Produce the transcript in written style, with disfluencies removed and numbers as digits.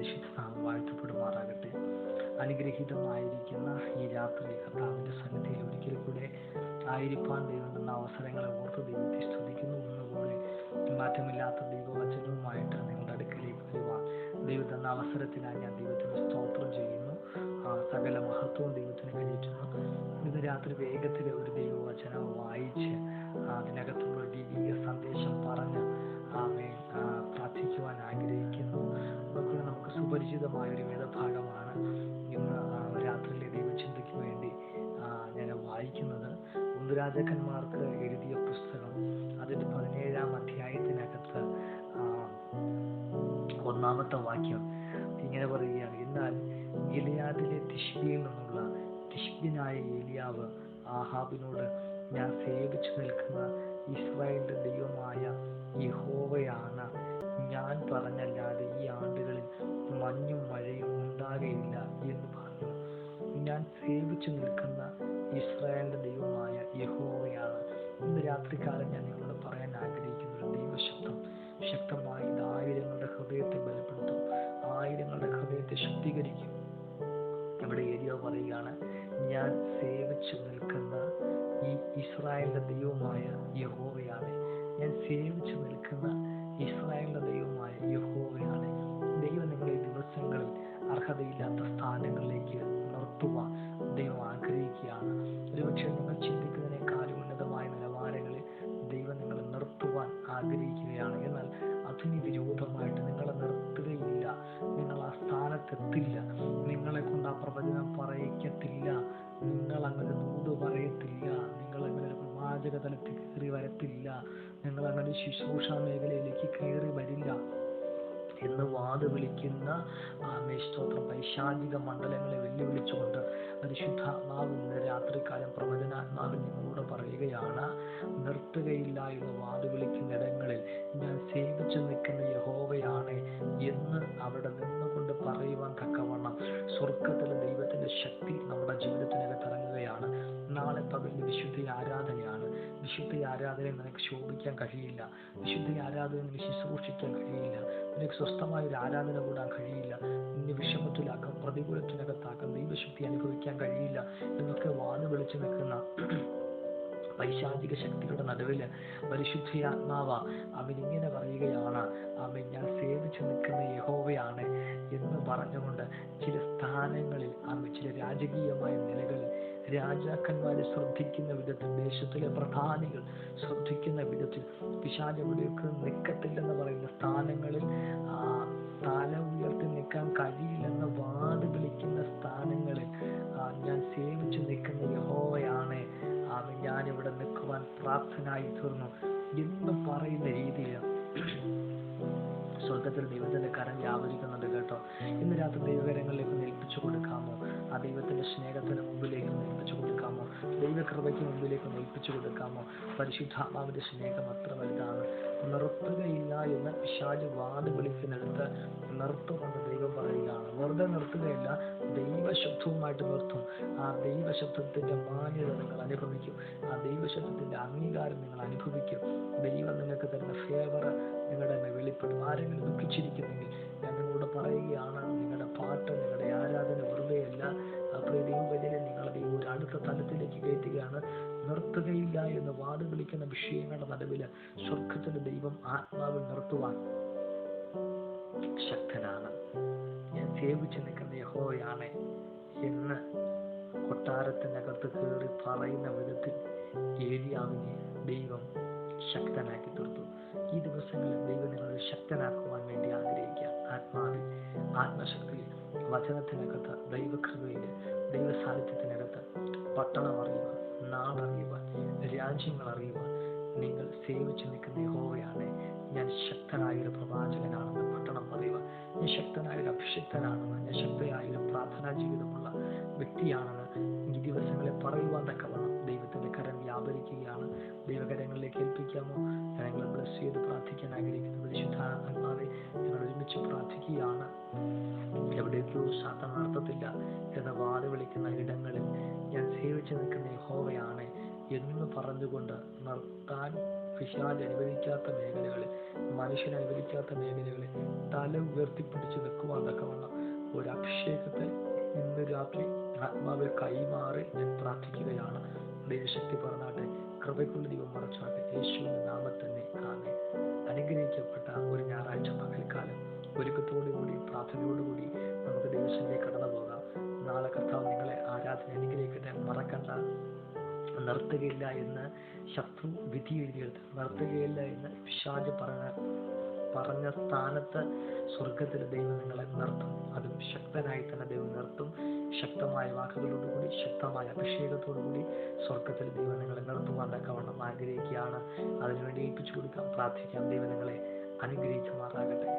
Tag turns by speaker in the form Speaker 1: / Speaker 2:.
Speaker 1: പരിശുദ്ധ നാമം വാഴ്ത്തപ്പെടുമാറാകട്ടെ. അനുഗ്രഹീതമായിരിക്കുന്ന ഈ രാത്രി കർത്താവിൻ്റെ സന്നിധിയിൽ ഒരിക്കൽ കൂടെ ആയിരിക്കാൻ ദൈവം തന്ന അവസരങ്ങളെ ഓർത്ത് ദൈവത്തെ സ്തുതിക്കുന്നു. ഒന്നുപോലെ മാറ്റമില്ലാത്ത ദൈവവചനവുമായിട്ട് നിങ്ങളുടെ അടുക്കലേക്ക് വരുവാൻ ദൈവം തന്ന അവസരത്തിനായി ഞാൻ ദൈവത്തിന് സ്തോത്രം ചെയ്യുന്നു. സകല മഹത്വവും ദൈവത്തിന് കഴിയിട്ടുന്നു. ഇന്ന് രാത്രി വേഗത്തിൽ ഒരു ദൈവവചനം വായിച്ച് അതിനകത്തുള്ള ദൈവിക സന്ദേശം പറഞ്ഞ് പ്രാർത്ഥിക്കുവാൻ ആഗ്രഹിക്കുന്നു. അതൊക്കെ നമുക്ക് സുപരിചിതമായ ഒരു വേദഭാഗമാണ് ഇന്ന് രാത്രിയിലെ ദൈവചിന്തയ്ക്ക് വേണ്ടി ഞാൻ വായിക്കുന്നത്. രാജാക്കന്മാർക്ക് എഴുതിയ പുസ്തകം അതിൻ്റെ 17-ാം അധ്യായത്തിനകത്ത് 1-ാമത്തെ വാക്യം ഇങ്ങനെ പറയുകയാണ്: എന്നാൽ ഗിലെയാദിലെ തിശ്ബിയിൽ നിന്നുള്ള തിശ്ബ്യനായ ഏലിയാവ് ആഹാബിനോട്, ഞാൻ സേവിച്ചു നിൽക്കുന്ന ഇസ്രായേലിന്റെ ദൈവമായ യഹോവയാണ്, ഞാൻ പറഞ്ഞല്ലാതെ ഈ ആണ്ടുകളിൽ മഞ്ഞും മഴയും ഉണ്ടാകുകയില്ല എന്ന് പറഞ്ഞു. ഞാൻ സേവിച്ചു നിൽക്കുന്ന ഇസ്രായേലിന്റെ ദൈവമായ യഹോവയാണ്. ഇന്ന് രാത്രികാലം ഞാൻ നിങ്ങളോട് പറയാൻ ആഗ്രഹിക്കുന്ന ഒരു ദൈവശബ്ദം ശക്തമായി ഇത് ആയിരങ്ങളുടെ ഹൃദയത്തെ ബലപ്പെടുത്തും, ആയിരങ്ങളുടെ ഹൃദയത്തെ ശുദ്ധീകരിക്കും. ഇവിടെ ഏലിയാവ് പറയുകയാണ്, ഞാൻ സേവിച്ചു നിൽക്കുന്ന ഈ ഇസ്രായേലിന്റെ ദൈവമായ യഹോവയാണ്. ഞാൻ സേവിച്ചു നിൽക്കുന്ന ഇസ്രായേലിന്റെ ദൈവമായ യഹോവയാണ്. ദൈവം നിങ്ങളെ ഈ ദിവസങ്ങളിൽ അർഹതയില്ലാത്ത സ്ഥാനങ്ങളിലേക്ക് നിർത്തുവാൻ ദൈവം ആഗ്രഹിക്കുകയാണ്. ഒരുപക്ഷെ നിങ്ങൾ ചിന്തിക്കുന്നതിനേക്കാളും ഉന്നതമായ നിലവാരങ്ങളിൽ ദൈവം നിങ്ങളെ നിർത്തുവാൻ ആഗ്രഹിക്കുകയാണ്. എന്നാൽ അതിന് വിരോധമായിട്ട് നിങ്ങളെ നിർത്തുകയില്ല. നിങ്ങൾ ആ സ്ഥാനത്തെത്തില്ല. നിങ്ങളെ കൊണ്ട് ആ പ്രവചനം പറയിക്കത്തില്ല. നിങ്ങൾ അങ്ങനെ ദൂത് പറയത്തില്ല. നിങ്ങൾ അങ്ങനെ ഒരു പ്രവാചക തലത്തിൽ കയറി വരത്തില്ല. നിങ്ങൾ അങ്ങനെ ശുശ്രൂഷ മേഖലയിലേക്ക് കയറി വരില്ല എന്ന് വാത് വിളിക്കുന്ന സ്തോത്രം പൈശാചിക മണ്ഡലങ്ങളെ വെല്ലുവിളിച്ചുകൊണ്ട് പരിശുദ്ധാത്മാവ് ഇന്ന് രാത്രികാലം പ്രവചനാത്മാവിൽ നിങ്ങളോട് പറയുകയാണ്, നിർത്തുകയില്ല എന്ന് വാത് വിളിക്കുന്നിടങ്ങളിൽ ഞാൻ സേവിച്ചു നിൽക്കുന്ന യഹോവയാണ് എന്ന് അവിടെ നിന്നുകൊണ്ട് പറയുവാൻ തക്കവണ്ണം സ്വർഗത്തിലെ ദൈവത്തിന്റെ ശക്തി നമ്മുടെ ജീവിതത്തിനകത്ത് ഇറങ്ങുകയാണ്. നാളെ പകലിൽ വിശുദ്ധ ആരാധനയാണ്. വിശുദ്ധ ആരാധന നിനക്ക് ശോഭിക്കാൻ കഴിയില്ല. വിശുദ്ധ ആരാധന നിനക്ക് ശുശ്രൂഷിക്കാൻ കഴിയില്ല. നിനക്ക് സ്വസ്ഥമായ ഒരു ആരാധന കൂടാൻ കഴിയില്ല. നിന്നെ വിഷമത്തിലാക്കാം, പ്രതികൂലത്തിനകത്താക്കാം, ദൈവശക്തി അനുഭവിക്കാൻ കഴിയില്ല എന്നൊക്കെ വാന്ന് വിളിച്ചു നിൽക്കുന്ന പൈശാചിക ശക്തികളുടെ നടുവില് പരിശുദ്ധാത്മാവ അവനിങ്ങനെ പറയുകയാണ്, അവൻ ഞാൻ സേവിച്ചു നിൽക്കുന്ന യഹോവയാണ് എന്ന് പറഞ്ഞുകൊണ്ട് ചില സ്ഥാനങ്ങളിൽ ചില രാജകീയമായ നിലകളിൽ രാജാക്കന്മാരെ ശ്രദ്ധിക്കുന്ന വിധത്തിൽ, ദേശത്തിലെ പ്രധാനികൾ ശ്രദ്ധിക്കുന്ന വിധത്തിൽ, പിശാചിവിടെയൊക്കെ നിൽക്കത്തില്ലെന്ന് പറയുന്ന സ്ഥാനങ്ങളിൽ തല ഉയർത്തി നിൽക്കാൻ കഴിയില്ലെന്ന് വാത് വിളിക്കുന്ന സ്ഥാനങ്ങളിൽ ഞാൻ സേവിച്ചു നിൽക്കുന്ന യഹോവയാണ്, ഞാനിവിടെ നിൽക്കുവാൻ പ്രാപ്തനായി തീർന്നു എന്ന് പറയുന്ന രീതിയിൽ സ്വർഗത്തിൽ ദൈവത്തിന്റെ കരം വ്യാപരിക്കുന്നുണ്ട് കേട്ടോ. ഇന്ന് രാത്രി ദൈവകരങ്ങളിലേക്ക് ഏൽപ്പിച്ചു കൊടുക്കാമോ? ആ ദൈവത്തിന്റെ സ്നേഹത്തിന് മുമ്പിലേക്ക് ഏൽപ്പിച്ചു കൊടുക്കാമോ? ദൈവകൃപയ്ക്ക് മുമ്പിലേക്ക് ഏൽപ്പിച്ചു കൊടുക്കാമോ? പരിശുദ്ധാത്മാവിന്റെ സ്നേഹം അത്ര വലുതാണ്. നിർത്തുകയില്ല എന്ന് പിശാച് വാത് വിളിക്കുന്നിടത്ത് നിർത്തുമെന്ന് ദൈവം പറയുകയാണ്. വെറുതെ നിർത്തുകയില്ല, ദൈവശബ്ദവുമായിട്ട് നിർത്തും. ആ ദൈവശബ്ദത്തിന്റെ മാന്യത നിങ്ങൾ അനുഭവിക്കും. ആ ദൈവശബ്ദത്തിന്റെ അംഗീകാരം നിങ്ങൾ അനുഭവിക്കും. ദൈവം നിങ്ങൾക്ക് തരുന്ന ഫേവർ നിങ്ങളുടെ വെളിപ്പെടും. ആരെങ്കിലും ദുഃഖിച്ചിരിക്കുന്നെങ്കിൽ ഞാൻ നിങ്ങളോട് പറയുകയാണ്, നിങ്ങളുടെ പാട്ട്, നിങ്ങളുടെ ആരാധന വെറുതെയല്ല. ദൈവവചനം നിങ്ങളെ ദൈവം ഒരു അടുത്ത തലത്തിലേക്ക് കയറ്റുകയാണ്. നിർത്തുകയില്ല എന്ന് വാത് വിളിക്കുന്ന വിഷയങ്ങളുടെ നടുവില് സ്വർഗത്തിലെ ദൈവം ആത്മാവിൽ നിർത്തുവാൻ ശക്തനാണ്. ഞാൻ സേവിച്ചു നിൽക്കുന്ന യഹോവയാണ് എന്ന് കൊട്ടാരത്തിനകത്ത് കയറി പറയുന്ന വിധത്തിൽ ഏലിയാവിനെ ദൈവം ശക്തനാക്കി തീർത്തു. ഈ ദിവസങ്ങളിൽ ദൈവം നിങ്ങളെ ശക്തനാക്കുവാൻ വേണ്ടി ആഗ്രഹിക്കുക. ആത്മാവിൽ, ആത്മശക്തിയിൽ, വചനത്തിനകത്ത്, ദൈവകൃപയിൽ, ദൈവ സാന്നിധ്യത്തിനകത്ത് പട്ടണം അറിയുവാൻ, നാടറിയുവാൻ, രാജ്യങ്ങൾ അറിയുവാൻ നിങ്ങൾ സേവിച്ചു നിൽക്കുന്ന യഹോവയാണ്. ഞാൻ ശക്തനായൊരു പ്രവാചകനാണെന്ന് പട്ടണം പറയുവാൻ, ഞാൻ ശക്തനായൊരു അഭിഷിക്തനാണെന്ന്, ഞാൻ ശക്തയായൊരു പ്രാർത്ഥനാ ജീവിതമുള്ള വ്യക്തിയാണെന്ന് ഈ ദിവസങ്ങളെ പറയുവാൻ തക്കവണ്ണം ദൈവത്തിന്റെ കരം വ്യാപരിക്കുകയാണ്. ദൈവകരങ്ങളിലേക്ക് ഏൽപ്പിക്കാമോ? ഞങ്ങളെ ബ്ലസ് ചെയ്ത് പ്രാർത്ഥിക്കാൻ ആഗ്രഹിക്കുന്നു. പരിശുദ്ധാത്മാവെ, ഞങ്ങൾ ഒരുമിച്ച് പ്രാർത്ഥിക്കുകയാണ്. എവിടേക്കോ സാത്താൻ നടത്തത്തില്ല എന്ന വാത് വിളിക്കുന്ന ഇടങ്ങളിൽ ഞാൻ സേവിച്ചു നിൽക്കുന്ന യഹോവയാണ് എന്ന് പറഞ്ഞുകൊണ്ട് നിർത്താൻ പിശാച് അനുവദിക്കാത്ത മേഖലകളിൽ, മനുഷ്യൻ അനുവദിക്കാത്ത മേഖലകളിൽ തല ഉയർത്തിപ്പിടിച്ച് നിൽക്കുവാൻ തക്കവണ്ണം ഒരു അഭിഷേകത്തെ ഇന്ന് രാത്രി ആത്മാവിൽ കൈമാറി ഞാൻ പ്രാർത്ഥിക്കുകയാണ്. ദൈവശക്തി പറഞ്ഞാട്ടെ, കൃപയ്ക്കുള്ള ദൈവം മറച്ചാട്ടെ, യേശുവിന്റെ നാമത്തിൽ തന്നെ ആമേൻ. അനുഗ്രഹിക്കപ്പെട്ട ഒരു ഞായറാഴ്ച പകൽക്കാലം ഒരുക്കത്തോടുകൂടി പ്രാർത്ഥനയോടുകൂടി നമുക്ക് ദൈവസന്നിധിയിൽ കടന്നു പോകാം. നാളെ കർത്താവ് നിങ്ങളെ ആരാധന അനുഗ്രഹിക്കട്ടെ. മറക്കണ്ട, നിർത്തുകയില്ല എന്ന് ശത്രു വിധി എഴുതിയെടുത്ത്, നിർത്തുകയില്ല എന്ന് പിശാച് പറഞ്ഞ സ്ഥാനത്ത് സ്വർഗത്തിൽ ദൈവം നിങ്ങളെ നിർത്തും. അതും ശക്തനായി തന്നെ ദൈവം നിർത്തും. ശക്തമായ വാക്കുകളോടുകൂടി, ശക്തമായ അഭിഷേകത്തോടുകൂടി സ്വർഗത്തിൽ ദൈവം നിങ്ങളെ നിർത്തുവാൻ തക്കവണ്ണം ആഗ്രഹിക്കുകയാണ്. അതിനുവേണ്ടി ഏൽപ്പിച്ചു കൊടുക്കാം, പ്രാർത്ഥിക്കാം. ദൈവം നിങ്ങളെ അനുഗ്രഹിക്കുമാറാകട്ടെ.